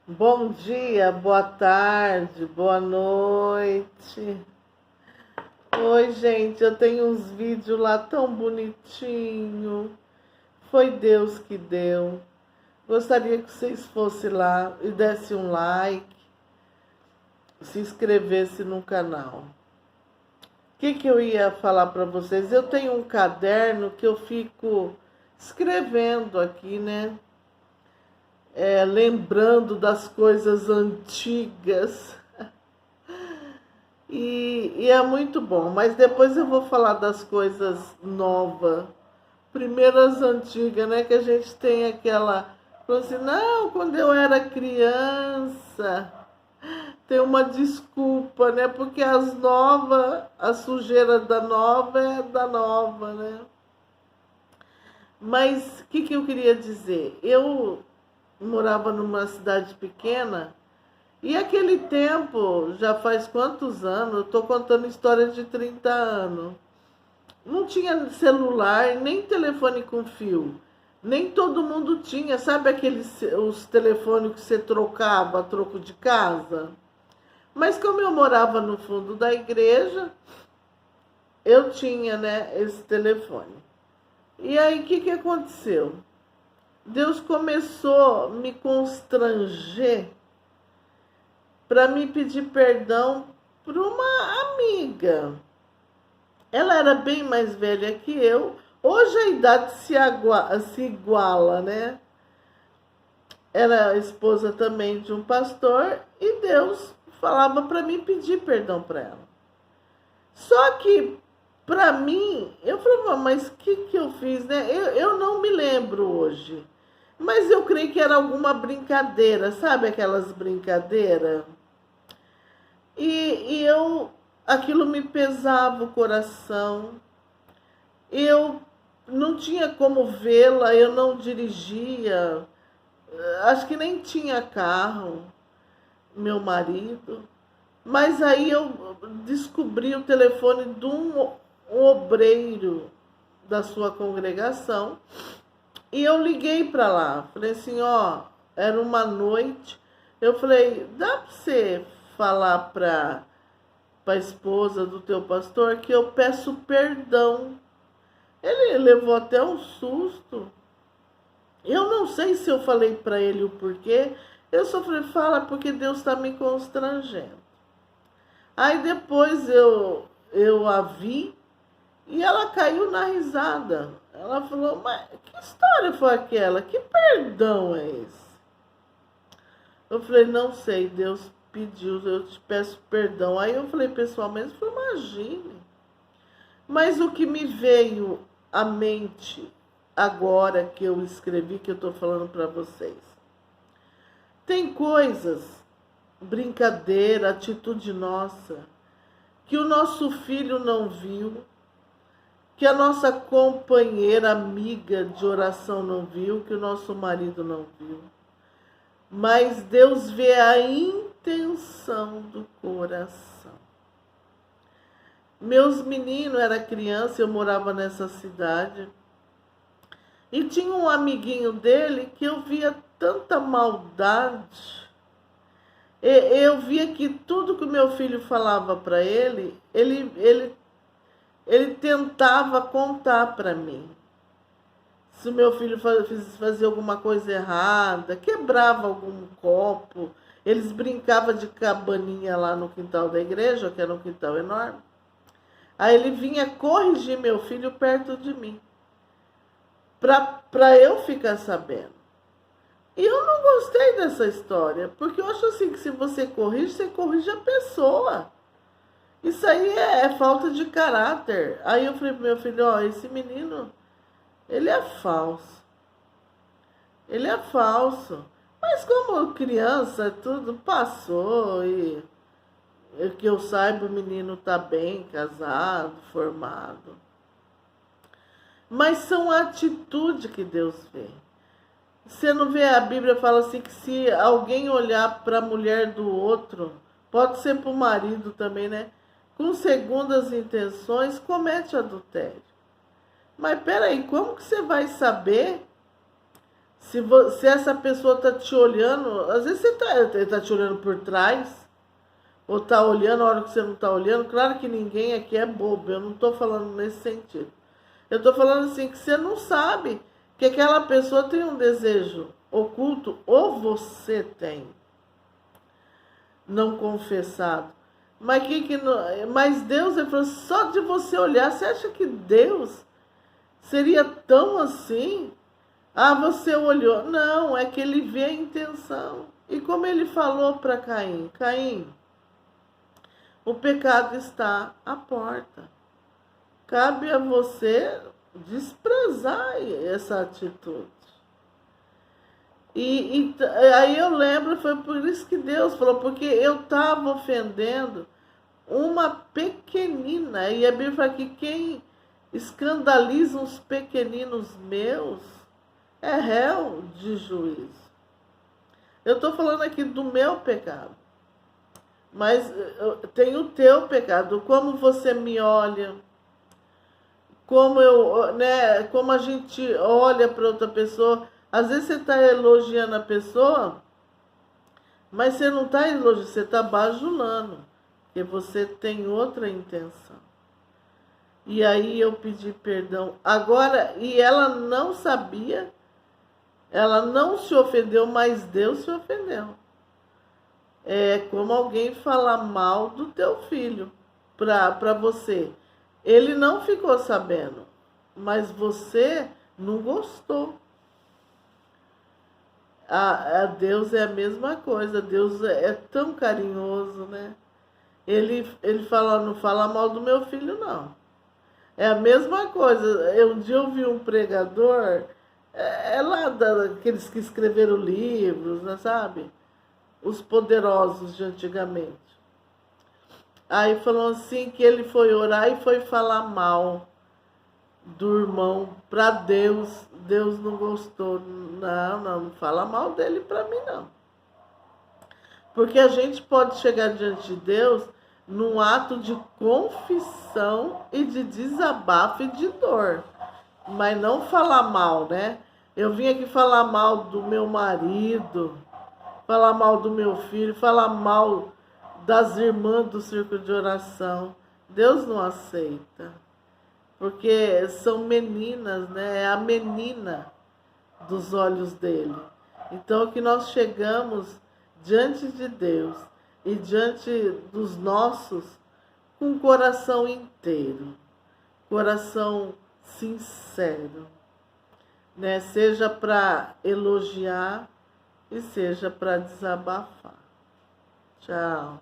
Bom dia, boa tarde, boa noite. Oi, gente, eu tenho uns vídeos lá tão bonitinho. Foi Deus que deu. Gostaria que vocês fossem lá e dessem um like, se inscrevessem no canal. O que eu ia falar para vocês? Eu tenho um caderno que eu fico escrevendo aqui, né? Lembrando das coisas antigas. E é muito bom, mas depois eu vou falar das coisas novas. Primeiro as antigas, né? Que a gente tem aquela. Falou assim, não, quando eu era criança, tem uma desculpa, né? Porque as novas, a sujeira da nova é da nova, né? Mas o que eu queria dizer? Eu morava numa cidade pequena. E aquele tempo, já faz quantos anos? Eu estou contando história de 30 anos. Não tinha celular, nem telefone com fio. Nem todo mundo tinha. Sabe os telefones que você trocava a troco de casa? Mas como eu morava no fundo da igreja, eu tinha, né, esse telefone. E aí, o que aconteceu? Deus começou a me constranger para me pedir perdão para uma amiga. Ela era bem mais velha que eu. Hoje a idade se iguala, né? Era esposa também de um pastor e Deus falava para mim pedir perdão para ela. Só que, para mim, eu falava, mas o que eu fiz, né? Eu não me lembro hoje. Mas eu creio que era alguma brincadeira, sabe aquelas brincadeiras? Aquilo me pesava o coração. Eu não tinha como vê-la, eu não dirigia, acho que nem tinha carro, meu marido. Mas aí eu descobri o telefone de um obreiro da sua congregação e eu liguei para lá. Falei assim, ó, era uma noite. Eu falei, dá para você falar para a esposa do teu pastor que eu peço perdão. Ele levou até um susto. Eu não sei se eu falei para ele o porquê. Eu só falei, fala porque Deus está me constrangendo. Aí depois eu a vi e ela caiu na risada. Ela falou, mas que história foi aquela? Que perdão é esse? Eu falei, não sei, Deus pediu, eu te peço perdão. Aí eu falei pessoalmente, eu falei, imagine. Mas o que me veio à mente agora que eu escrevi, que eu estou falando para vocês. Tem coisas, brincadeira, atitude nossa, que o nosso filho não viu, que a nossa companheira, amiga de oração não viu, que o nosso marido não viu. Mas Deus vê a intenção do coração. Meus meninos, era criança, eu morava nessa cidade. E tinha um amiguinho dele que eu via tanta maldade. Eu via que tudo que o meu filho falava para ele tentava contar para mim. Se o meu filho fazia alguma coisa errada, quebrava algum copo, eles brincavam de cabaninha lá no quintal da igreja, que era um quintal enorme. Aí ele vinha corrigir meu filho perto de mim, para eu ficar sabendo. E eu não gostei dessa história, porque eu acho assim que se você corrige a pessoa. Isso aí é falta de caráter. Aí eu falei pro meu filho, ó, esse menino, ele é falso. Ele é falso. Mas como criança, tudo passou e que eu saiba, o menino tá bem, casado, formado. Mas são atitudes que Deus vê. Você não vê, a Bíblia fala assim que se alguém olhar para a mulher do outro, pode ser para o marido também, né? Com segundas intenções, comete adultério. Mas peraí, como que você vai saber Se essa pessoa está te olhando, às vezes ele tá te olhando por trás, ou está olhando a hora que você não está olhando. Claro que ninguém aqui é bobo, eu não estou falando nesse sentido. Eu estou falando assim, que você não sabe que aquela pessoa tem um desejo oculto, ou você tem, não confessado. Mas Deus, ele falou, só de você olhar, você acha que Deus seria tão assim? Ah, você olhou. Não, é que ele vê a intenção. E como ele falou para Caim, Caim, o pecado está à porta. Cabe a você desprezar essa atitude. E aí eu lembro, foi por isso que Deus falou, porque eu estava ofendendo uma pequenina. E a Bíblia fala que quem escandaliza os pequeninos meus é réu de juízo. Eu estou falando aqui do meu pecado. Mas tem o teu pecado. Como você me olha, como a gente olha para outra pessoa. Às vezes você está elogiando a pessoa, mas você não está elogiando, você está bajulando, porque você tem outra intenção. E aí eu pedi perdão. Agora, e ela não sabia, ela não se ofendeu, mas Deus se ofendeu. É como alguém falar mal do teu filho para você. Ele não ficou sabendo, mas você não gostou. A Deus é a mesma coisa. Deus é tão carinhoso, né? Ele fala, não fala mal do meu filho, não. É a mesma coisa. Um dia eu vi um pregador, lá daqueles que escreveram livros, né, sabe? Os poderosos de antigamente. Aí falou assim que ele foi orar e foi falar mal do irmão para Deus. Deus não gostou. Não fala mal dele para mim, não. Porque a gente pode chegar diante de Deus num ato de confissão e de desabafo e de dor. Mas não falar mal, né? Eu vim aqui falar mal do meu marido, falar mal do meu filho, falar mal das irmãs do círculo de oração. Deus não aceita. Porque são meninas, né? É a menina dos olhos dele. Então que nós chegamos diante de Deus e diante dos nossos com o coração inteiro, coração sincero, né? Seja para elogiar e seja para desabafar. Tchau.